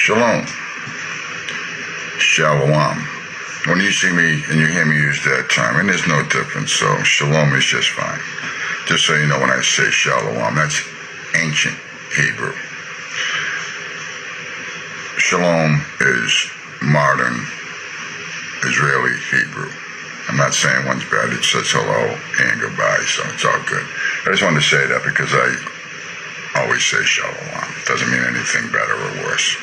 Shalom. Shalom. When you see me and you hear me use that term, and there's no difference, so shalom is just fine. Just so you know, when I say shalom, that's ancient Hebrew. Shalom is modern Israeli Hebrew. I'm not saying one's bad, it says hello and goodbye, so it's all good. I just wanted to say that because I always say shalom. Doesn't mean anything better or worse.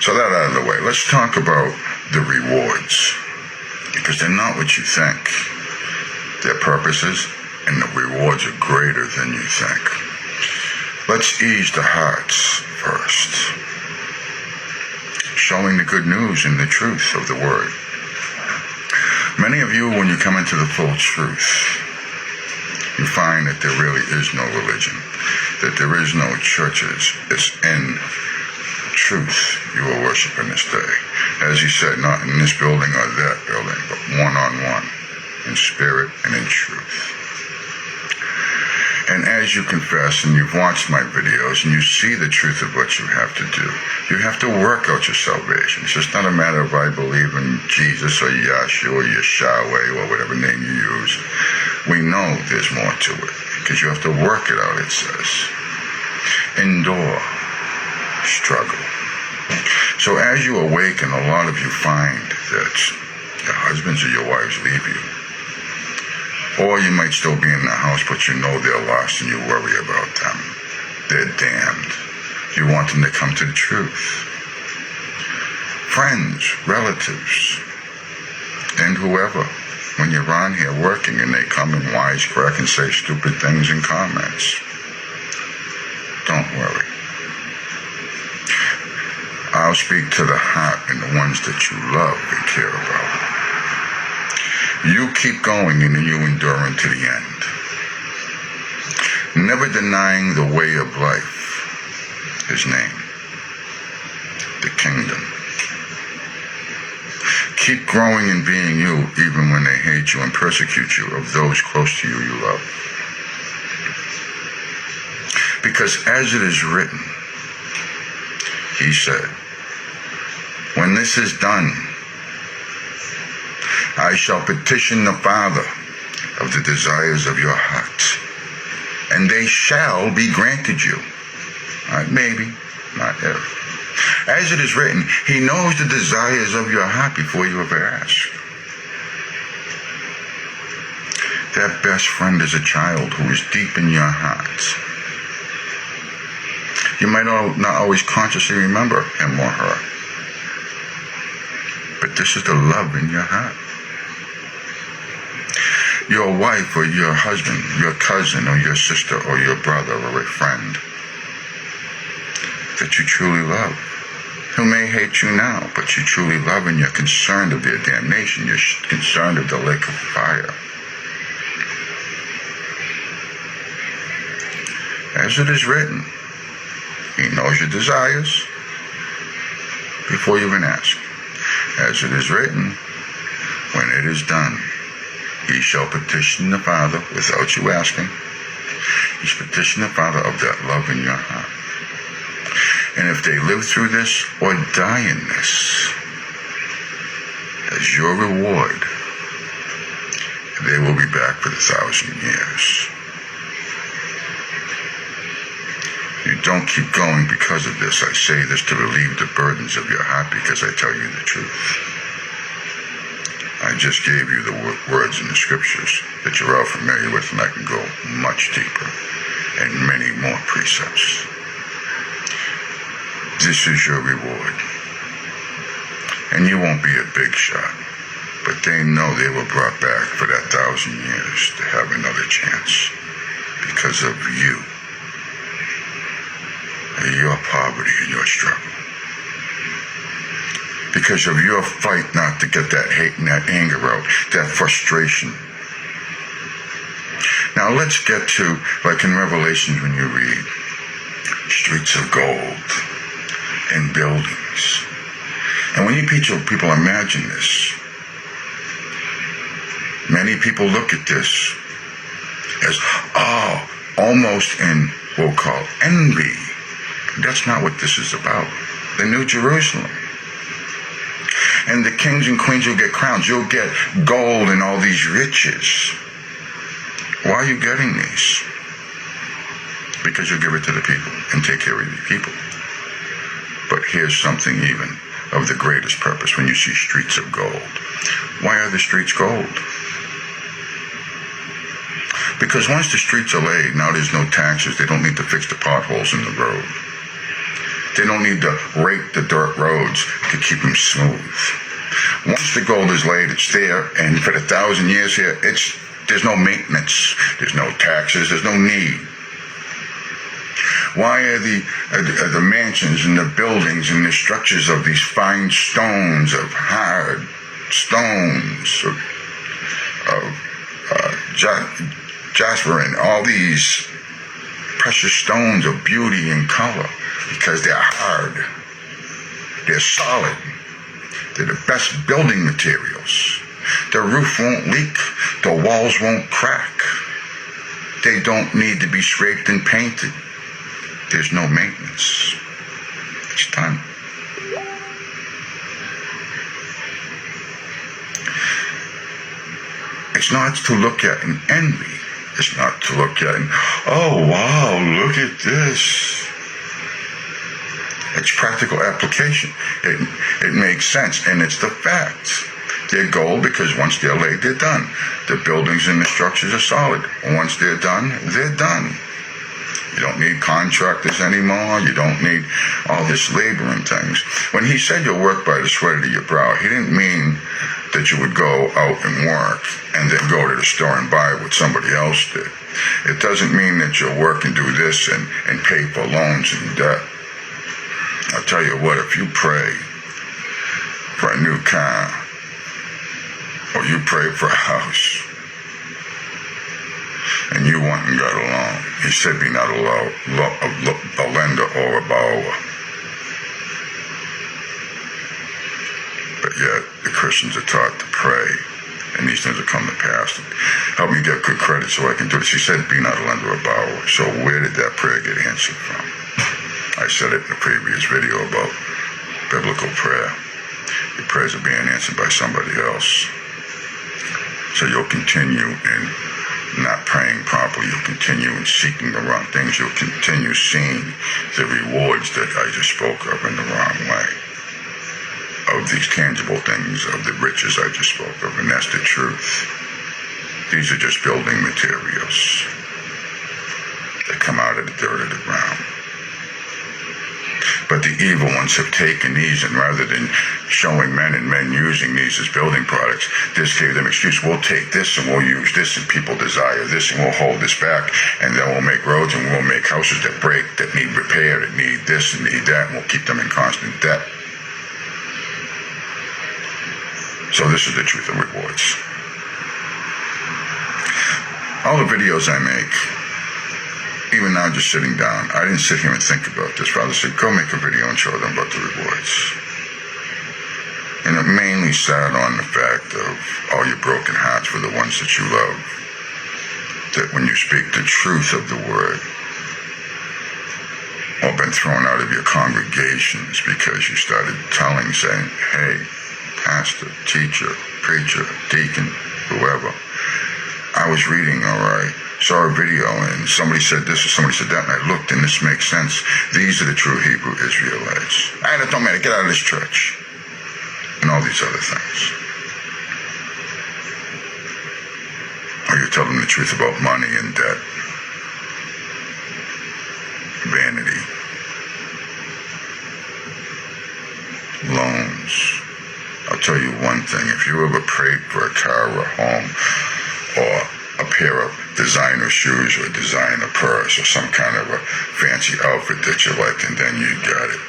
So that out of the way, let's talk about the rewards. Because they're not what you think. Their purposes and the rewards are greater than you think. Let's ease the hearts first. Showing the good news and the truth of the word. Many of you, when you come into the full truth, you find that there really is no religion, that there is no churches. It's in truth you are worshiping this day. As he said, not in this building or that building, but one-on-one, in spirit and in truth. And as you confess and you've watched my videos and you see the truth of what you have to do, you have to work out your salvation. It's just not a matter of I believe in Jesus or Yahshua or Yeshua or whatever name you use. We know there's more to it because you have to work it out, it says. Endure. Struggle. So as you awaken, a lot of you find that your husbands or your wives leave you. Or you might still be in the house, but you know they're lost and you worry about them. They're damned. You want them to come to the truth. Friends, relatives, and whoever, when you're on here working and they come and wisecrack and say stupid things in comments, don't worry. I'll speak to the heart and the ones that you love and care about. You keep going and you endure to the end. Never denying the way of life, his name, the kingdom. Keep growing and being you even when they hate you and persecute you of those close to you you love. Because as it is written, he said, when this is done, I shall petition the Father of the desires of your heart, and they shall be granted you. Maybe, not if. As it is written, he knows the desires of your heart before you ever ask. That best friend is a child who is deep in your heart. You might not always consciously remember him or her. But this is the love in your heart. Your wife or your husband, your cousin or your sister or your brother or a friend that you truly love, who may hate you now, but you truly love and you're concerned of their damnation, you're concerned of the lake of fire. As it is written, he knows your desires before you even ask. As it is written, when it is done, he shall petition the Father without you asking. He's petitioning the Father of that love in your heart. And if they live through this or die in this, as your reward, they will be back for 1,000 years. You don't keep going because of this. I say this to relieve the burdens of your heart because I tell you the truth. I just gave you the words in the scriptures that you're all familiar with, and I can go much deeper and many more precepts. This is your reward. And you won't be a big shot, but they know they were brought back for that 1,000 years to have another chance because of you. Your poverty and your struggle. Because of your fight not to get that hate and that anger out, that frustration. Now let's get to, like in Revelations when you read, streets of gold and buildings. And when you people imagine this, many people look at this as, almost in, we'll call envy. That's not what this is about. the New Jerusalem. And the kings and queens will get crowns. You'll get gold and all these riches. Why are you getting these? Because you give it to the people and take care of the people. But here's something even of the greatest purpose when you see streets of gold. Why are the streets gold? Because once the streets are laid, now there's no taxes. They don't need to fix the potholes in the road. They don't need to rake the dirt roads to keep them smooth. Once the gold is laid, it's there, and for the 1,000 years here, there's no maintenance. There's no taxes. There's no need. Why are the mansions and the buildings and the structures of these fine stones, of hard stones, of jasper and all these precious stones of beauty and color? Because they're hard. They're solid. They're the best building materials. The roof won't leak. The walls won't crack. They don't need to be scraped and painted. There's no maintenance. It's done. It's not to look at and envy. It's not to look at and, oh wow, look at this. It's practical application. It makes sense, and it's the facts. They're gold because once they're laid, they're done. The buildings and the structures are solid. Once they're done, they're done. You don't need contractors anymore. You don't need all this labor and things. When he said you'll work by the sweat of your brow, he didn't mean that you would go out and work and then go to the store and buy what somebody else did. It doesn't mean that you'll work and do this and pay for loans and debt. I'll tell you what, if you pray for a new car, or you pray for a house, and you went and got a loan, he said be not a lender or a borrower. But yet, the Christians are taught to pray, and these things will come to pass. Help me get good credit so I can do this. He said be not a lender or a borrower. So where did that prayer get answered from? I said it in the previous video about biblical prayer. Your prayers are being answered by somebody else. So you'll continue in not praying properly. You'll continue in seeking the wrong things. You'll continue seeing the rewards that I just spoke of in the wrong way. Of these tangible things, of the riches I just spoke of, and that's the truth. These are just building materials that come out of the dirt of the ground. But the evil ones have taken these, and rather than showing men and men using these as building products, this gave them excuse. We'll take this and we'll use this, and people desire this, and we'll hold this back, and then we'll make roads and we'll make houses that break, that need repair, that need this and need that, and we'll keep them in constant debt. So this is the truth of rewards. All the videos I make, even now just sitting down, I didn't sit here and think about this. Father said, go make a video and show them about the rewards. And it mainly sat on the fact of all your broken hearts for the ones that you love. That when you speak the truth of the word, or been thrown out of your congregations because you started saying, hey, pastor, teacher, preacher, deacon, whoever, I was reading, all right, saw a video and somebody said this or somebody said that, and I looked and this makes sense. These are the true Hebrew Israelites. That don't matter, get out of this church. And all these other things. Or you tell them the truth about money and debt. Vanity. Loans. I'll tell you one thing, if you ever prayed for a car or a home, or a pair of designer shoes or a designer purse or some kind of a fancy outfit that you liked and then you got it,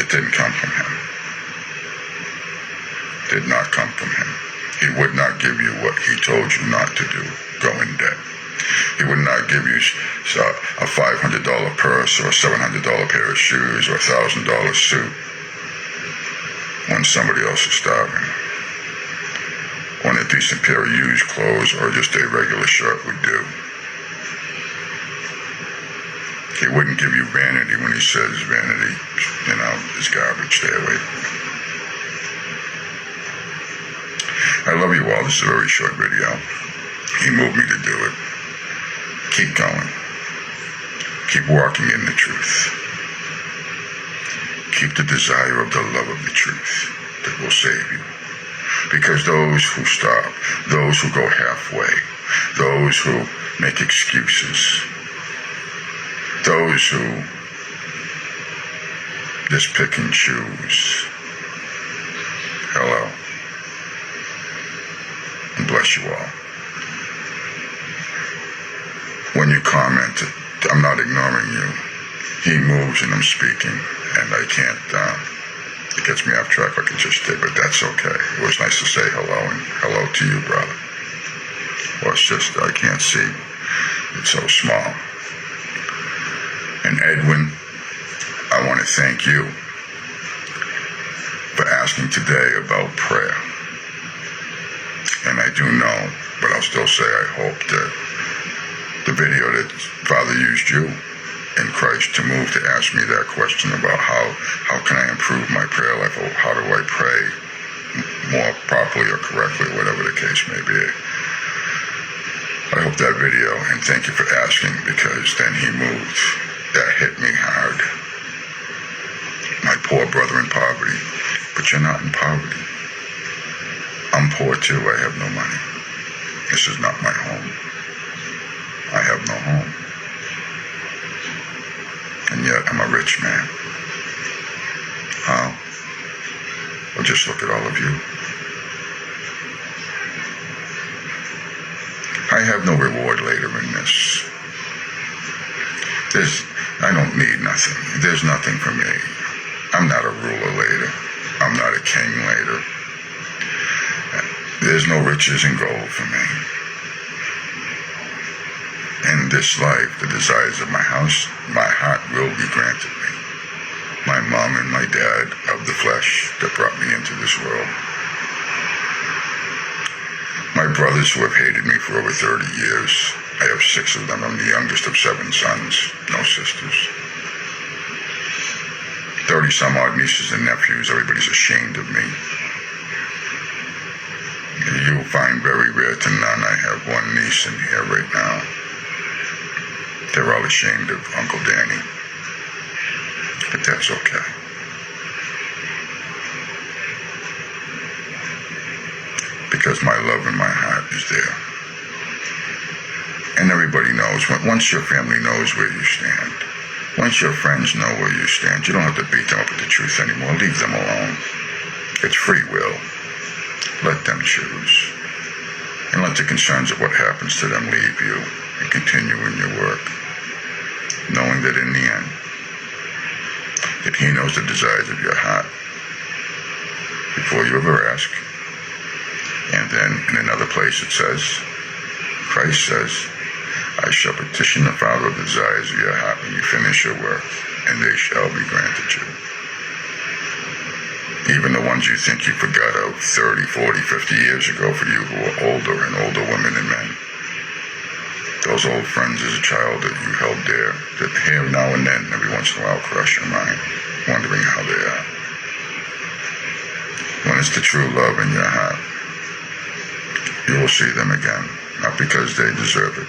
it didn't come from him. Did not come from him. He would not give you what he told you not to do, go in debt. He would not give you a $500 purse or a $700 pair of shoes or a $1,000 suit when somebody else is starving. When a decent pair of used clothes or just a regular shirt would do. He wouldn't give you vanity when he says vanity, is garbage. Stay away. I love you all. This is a very short video. He moved me to do it. Keep going. Keep walking in the truth. Keep the desire of the love of the truth that will save you. Because those who stop, those who go halfway, those who make excuses, those who just pick and choose, hello, and bless you all. When you comment, I'm not ignoring you. He moves and I'm speaking, and I can't, it gets me off track like it just did, but that's okay. It was nice to say hello, and hello to you, brother. Or sister, I can't see. It's so small. And Edwin, I want to thank you for asking today about prayer. And I do know, but I'll still say I hope that the video that Father used you in Christ to move to ask me that question about how can I improve my prayer life, or how do I pray more properly or correctly, or whatever the case may be. I hope that video, and thank you for asking, because then he moved. That hit me hard. My poor brother in poverty. But you're not in poverty. I'm poor too. I have no money. This is not my home. I have no home. And yet I'm a rich man. How? Well, just look at all of you. I have no reward later in this. I don't need nothing. There's nothing for me. I'm not a ruler later. I'm not a king later. There's no riches and gold for me. In this life, the desires of my house, my heart will be granted me. My mom and my dad of the flesh that brought me into this world. My brothers who have hated me for over 30 years. I have 6 of them. I'm the youngest of 7 sons, no sisters. 30 some odd nieces and nephews. Everybody's ashamed of me. You find very rare to none. I have one niece in here right now. They're all ashamed of Uncle Danny. But that's okay. Because my love in my heart is there. And everybody knows, once your family knows where you stand, once your friends know where you stand, you don't have to beat them up with the truth anymore. Leave them alone. It's free will. Let them choose. And let the concerns of what happens to them leave you and continue in your work. Knowing that in the end, that he knows the desires of your heart before you ever ask. And then in another place it says, Christ says, I shall petition the Father of the desires of your heart when you finish your work, and they shall be granted you. Even the ones you think you forgot of 30, 40, 50 years ago for you who are older and older women and men. Those old friends as a child that you held dear, that here now and then, every once in a while, cross your mind, wondering how they are. When it's the true love in your heart, you will see them again, not because they deserve it,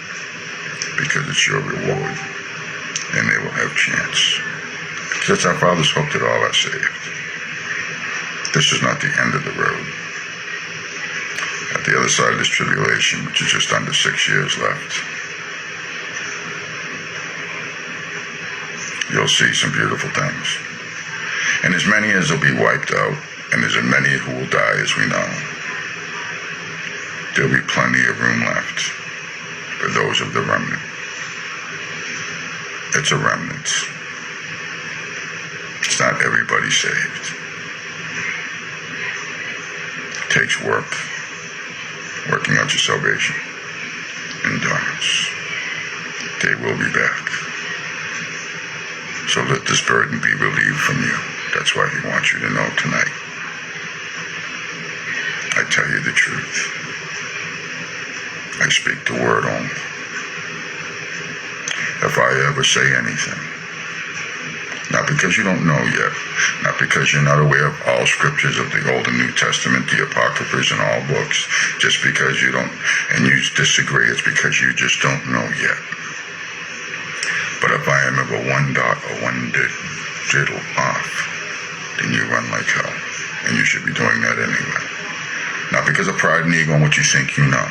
because it's your reward, and they will have chance. Because that's our Father's hope that all are saved. This is not the end of the road. At the other side of this tribulation, which is just under 6 years left, you'll see some beautiful things. And as many as will be wiped out, and as many who will die, as we know, there'll be plenty of room left for those of the remnant. It's a remnant. It's not everybody saved. It takes work, working out your salvation, endurance. They will be back. So let this burden be relieved from you. That's why he wants you to know tonight. I tell you the truth. I speak the word only. if I ever say anything. Not because you don't know yet, not because you're not aware of all scriptures of the Old and New Testament, the Apocryphas and all books, just because you don't, and you disagree, it's because you just don't know yet. But if I am ever one dot or one diddle off, then you run like hell, and you should be doing that anyway. Not because of pride and ego and what you think you know.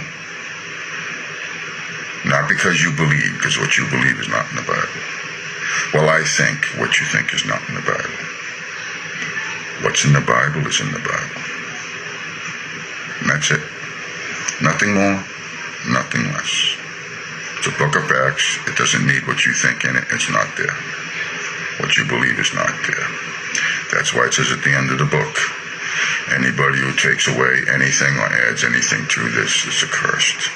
Not because you believe, because what you believe is not in the Bible. Well, I think what you think is not in the Bible. What's in the Bible is in the Bible. And that's it. Nothing more, nothing less. It's a book of facts. It doesn't need what you think in it. It's not there. What you believe is not there. That's why it says at the end of the book, anybody who takes away anything or adds anything to this is accursed.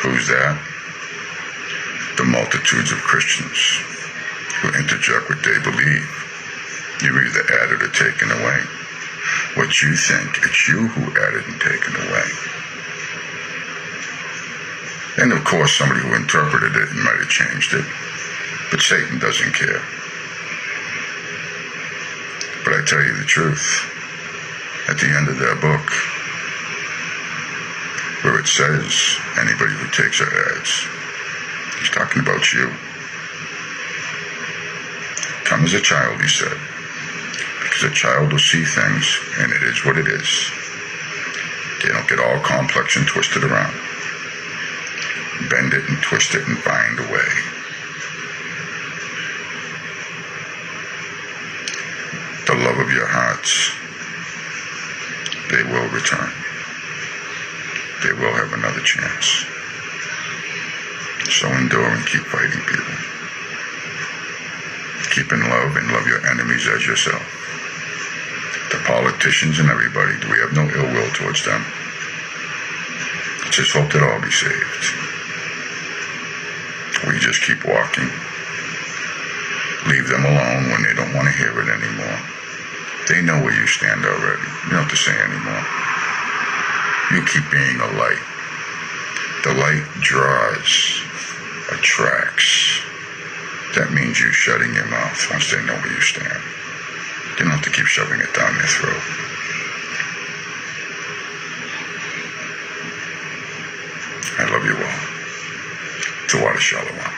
Who's that? The multitudes of Christians who interject what they believe. You're either added or taken away. What you think, it's you who added and taken away. And of course, somebody who interpreted it and might have changed it. But Satan doesn't care. But I tell you the truth. At the end of that book, where it says, anybody who takes or adds, he's talking about you. Come as a child, he said. Because a child will see things, and it is what it is. They don't get all complex and twisted around. Bend it and twist it and find a way. The love of your hearts, they will return. They will have another chance. So endure and keep fighting, people. Keep in love and love your enemies as yourself. The politicians and everybody, we have no ill will towards them. Just hope that all be saved. We just keep walking. Leave them alone when they don't want to hear it anymore. They know where you stand already. You don't have to say anymore. You keep being a light. The light draws, attracts. That means you shutting your mouth once they know where you stand. You don't have to keep shoving it down your throat. I love you all. Tawada Shalom.